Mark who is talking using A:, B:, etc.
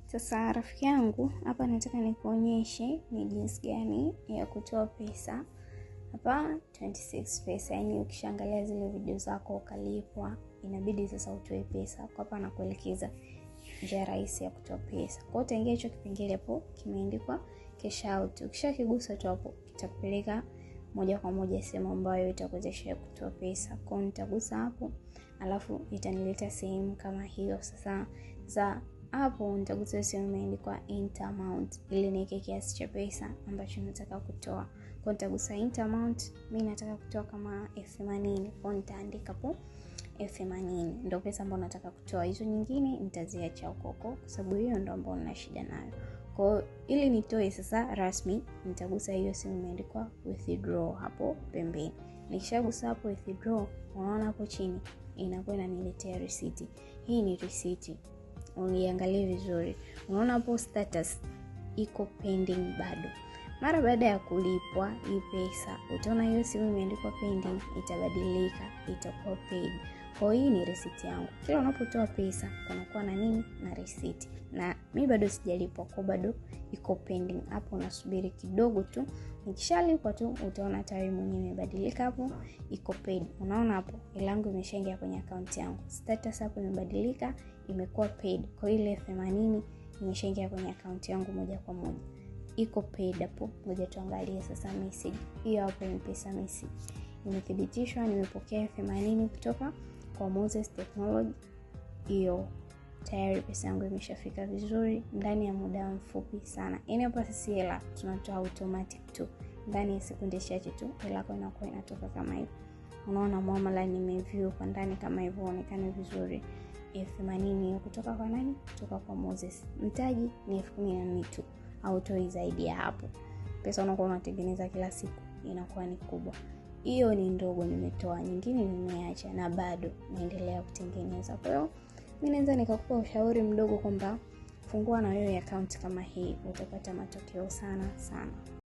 A: Sasa rafiki yangu, hapa nataka nikuonyeshe ni jinsi gani ya kutoa pesa. Hapa 26 pesa, yani ukishaangalia zile video zako ukalipwa, inabidi sasa utoe pesa. Kwa hapa nakuelekeza njia rahisi ya kutoa pesa. Kwa hiyo utaingia hicho kipengele hapo kimeandikwa cash out. Ukishakigusa tu hapo kitakupeleka moja kwa moja sehemu ambayo itakuwezesha kutoa pesa. Kwa hiyo nitagusa hapo, alafu itanileta sehemu kama hiyo. Sasa hapo nitagusa sehemu imeandikwa enter amount ili niweke kiasi cha pesa ambacho nataka kutoa. Kwa nitagusa enter amount, mimi nataka kutoa kama 80. Kwa nitaandika hapo 80 ndio pesa ambayo nataka kutoa. Hizo nyingine nitaziacha huko kwa sababu hiyo ndio ambayo nina shida nayo. Kwa ili nitoe sasa rasmi nitagusa hiyo sehemu imeandikwa withdraw hapo pembeni. Nikishagusa hapo withdraw, unaona hapo chini inakuwa inaniletea receipt. Hii ni receipt. Uniangalie vizuri. Unaona hapo status iko pending bado. Mara baada ya kulipwa hii pesa, utaona hiyo sehemu imeandikwa pending itabadilika, itakuwa paid. Kwa hii ni receipt yangu. Kila unapotoa pesa kunakuwa na nini? Na receipt. Na mimi bado sijalipwa, kwa bado iko pending. Hapo nasubiri kidogo tu. Nikishalipwa tu utaona tarehe mwenyewe imebadilika hapo, iko paid. Unaona hapo hela yangu imeshaingia kwenye account yangu. Status hapo imebadilika, imekuwa paid. Kwa ile 80 imeshaingia kwenye account yangu moja kwa moja. Iko paid hapo. Ngoja tuangalie sasa message. Hiyo hapo ni pesa message. Imethibitishwa nimepokea 80 kutoka kwa Moses Technology. Hiyo tayari pesa yangu imeshafika vizuri ndani ya muda mfupi sana. Yaani hapa sisi hela tunatoa automatic tu. Ndani ya sekunde chache tu hela yako inakuwa inatoka kama hivyo. Unaona muamala nimeview kwa ndani kama hivyo onekane vizuri. 80 kutoka kwa nani? Kutoka kwa Moses. Mtaji ni 10,000 tu. Hautoi zaidi ya hapo. Pesa unakuwa unatengeneza kila siku inakuwa ni kubwa. Hiyo ni ndogo nimetoa, nyingine nimeacha na bado naendelea kutengeneza. Kwa hiyo mimi naweza nikakupa ushauri mdogo kwamba fungua na wewe account kama hii, utapata matokeo sana.